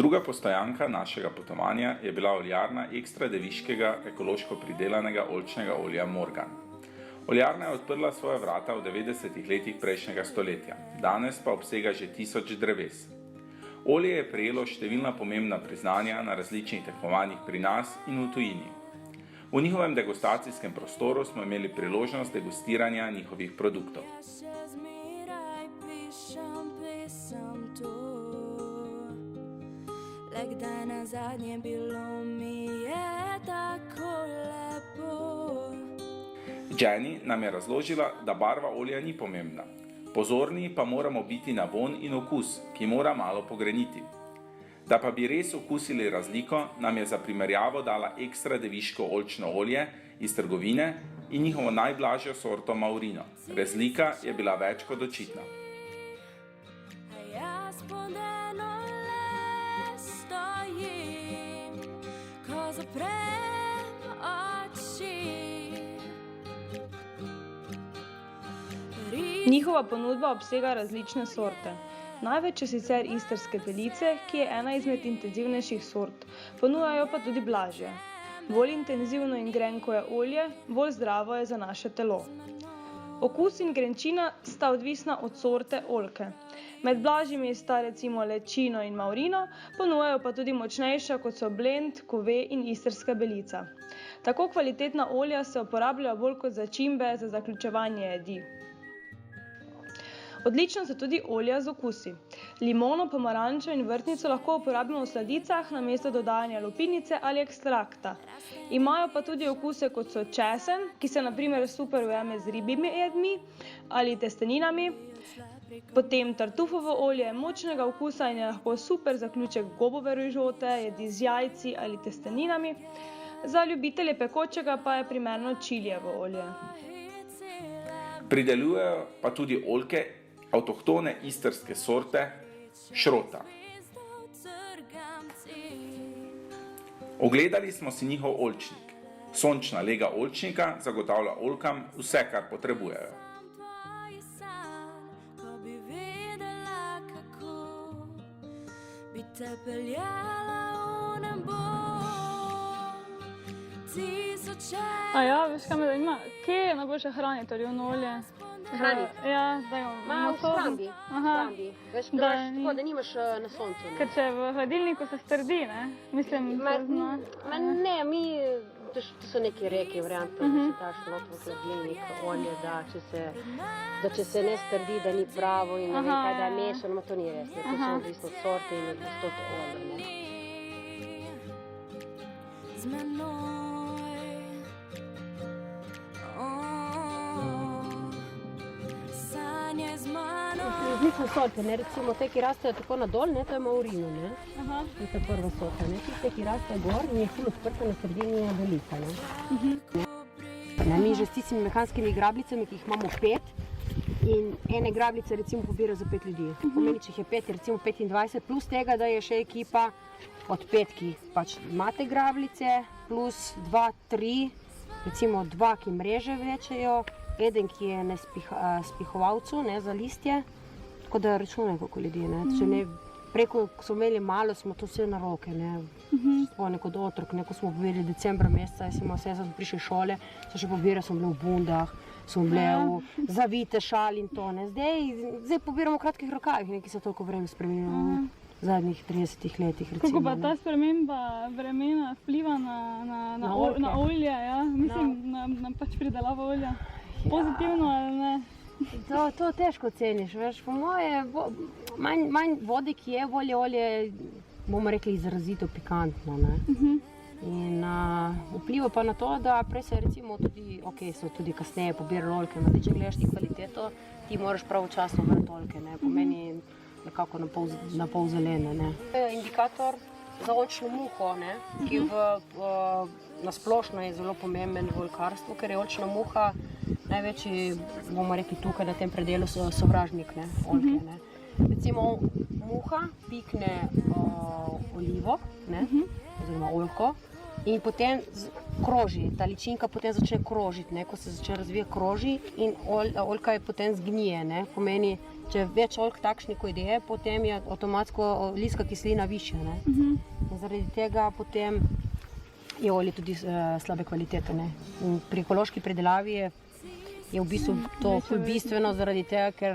Druga postojanka našega potovanja je bila oljarna ekstra deviškega ekološko pridelanega oljčnega olja Morgan. Oljarna je odprla svoja vrata v 90-ih letih prejšnjega stoletja, danes pa obsega že 1000 dreves. Olje je prejelo številna pomembna priznanja na različnih tekmovanjih pri nas in v tujini. V njihovem degustacijskem prostoru smo imeli priložnost degustiranja njihovih produktov. Kdaj nazadnje bilo mi je tako lepo. Jenny nam je razložila, da barva olja ni pomembna. Pozorni pa moramo biti na vonj in okus, ki mora malo pogreniti. Da pa bi res okusili razliko, nam je za primerjavo dala ekstra deviško oljčno olje iz trgovine in njihovo najblažjo sorto Maurino. Razlika je bila več kot očitna. Njihova ponudba obsega različne sorte. Največ je sicer istrske belice, ki je ena izmed intenzivnejših sort, ponujajo pa tudi blažje. Bolj intenzivno in grenko je olje, bolj zdravo je za naše telo. Okus in grenčina sta odvisna od sorte oljke. Med blažjimi sta recimo lečino in maurino, ponujajo pa tudi močnejša, kot so blend, kove in istrska belica. Tako kvalitetna olja se uporabljajo bolj kot začimbe za zaključevanje jedi. Odlična so tudi olja z okusi. Limono, pomarančo in vrtnico lahko uporabimo v sladicah namesto dodajanja lupinice ali ekstrakta. Imajo pa tudi okuse, kot so česen, ki se na primer super ujame z ribjimi jedmi ali testeninami. Potem tartufovo olje je močnega okusa in je lahko super zaključek gobove rižote, jedi z jajci ali testeninami. Za ljubitelje pekočega pa je primerno čilijevo olje. Pridelujejo pa tudi oljke avtohtone istrske sorte Šrota. Ogledali smo si njihov oljčnik. Sončna lega oljčnika zagotavlja oljkam vse, kar potrebujejo. A ja, veš kaj me zanima? Kje je najboljše hraniti olivno olje? Hraniti? Ja, da jo v shrambi. Veš, tako da nimaš na soncu. Ker če v hladilniku se strdi, ne? Mislim, Ne, to so neke reke variante, da si daš noto v hladilnik olje, da če se ne strdi, da ni pravo in ne vem kaj, da je mešano, to ni res. To so odvisno od sorte in odvisno od olja. Različne sorte, recimo te, ki rastejo tako nadol, to je Maurino, to je prva sorta. Tiste, ki rastejo gor in je ful odprta na sredini, je velika. Mi že s tistimi mehanskimi grabljicami, ki jih imamo 5, in ene grabljice recimo pobirajo za 5 ljudi. Pomeni, če jih je 5, recimo 25, plus tega, da je še ekipa od 5, ki pač imate grabljice, plus 2, 3, recimo 2, ki mreže vlečejo, eden, ki je na spihovalcu za listje, tako da računaj kako ljudi. Če ne, preko, ko smo imeli malo, smo to vse na roke. Kot otrok, ko smo pobirali decembra meseca, jaz imel vse, sem prišel iz šole, so še pobirali, smo bili v bundah, smo bili v zavite šali in to. Zdaj pobiramo v kratkih rokavih, ki se toliko vreme spremenilo v zadnjih 30 letih. Kako pa ta sprememba vremena vpliva na olje, mislim, na pač pridelavo olja? Pozitivno ali ne? To težko oceniš, veš, po moje, manj vode, ki je, bolje olje, bomo rekli, izrazito pikantno. In vpliva pa na to, da prej se recimo tudi, so tudi kasneje pobirali oljke, če gledaš ti kvaliteto, ti moraš pravočasno vrati oljke, pomeni nekako na pol zelene. Indikator za oljčno muho, ki na splošno je zelo pomemben v oljkarstvu, ker je oljčna muha največji, bomo rekli tukaj na tem predelu, sovražnik oljke. Recimo muha pikne olivo, oziroma oljko, in potem kroži, ta ličinka potem začne krožiti, ne? Ko se začne razvijati kroži in oljka je potem zgnije, ne? Pomeni, če je več oljk takšnih, kot je, potem je avtomatsko oljska kislina višja, ne? In zaradi tega potem je olje tudi slabe kvalitete, ne? In pri ekološki pridelavi je v bistvu to ful bistveno zaradi tega, ker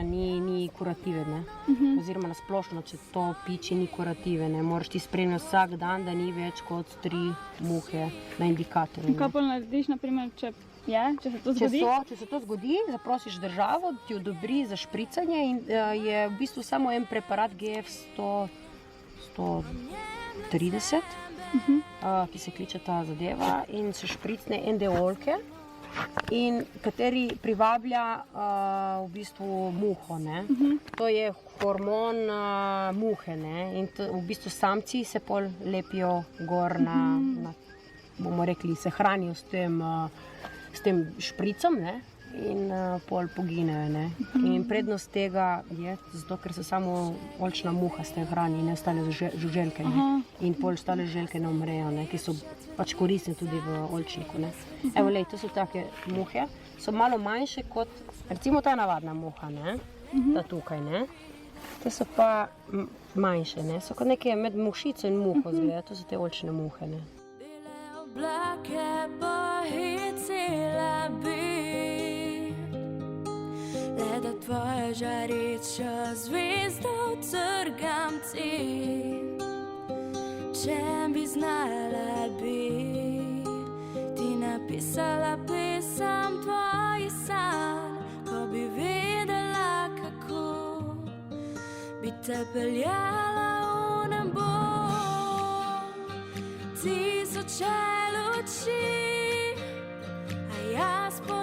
ni kurative, ne? Oziroma nasplošno, če to piče ni kurative, ne? Moraš ti spremljati vsak dan, da ni več kot 3 muhe na indikatorju. Kaj pa narediš, naprimer, če se to zgodi? Če se to zgodi, zaprosiš državo, ti odobri za špricanje in je v bistvu samo en preparat GF 130, ki se kliče ta zadeva in se špricne en del oljke, in kateri privablja v bistvu muho, ne? To je hormon muhe, ne? In v bistvu samci se pol lepijo gor bomo rekli, se hranijo s tem špricom, ne? In pol poginejo, ne? In prednost tega je, zato ker se samo oljčna muha s tem hrani in ne ostale žuželke, ne? In pol ostale žuželke ne umrejo, ne? Ki so pač koristne tudi v oljčniku, ne? Evo, lej, to so take muhe, so malo manjše kot, recimo ta navadna muha, ne? Ta tukaj, ne? Te so pa manjše, ne? So kot neke med mušico in muho zgleda, to so te oljčne muhe, ne? Oblake pohitile bi, le da tvoja žareča zvezda utrgam ti. Če bi znala bi ti napisala pesem tvojih sanj, ko bi vedela, kako bi te peljala v nebo. Tisoče luči, a jaz po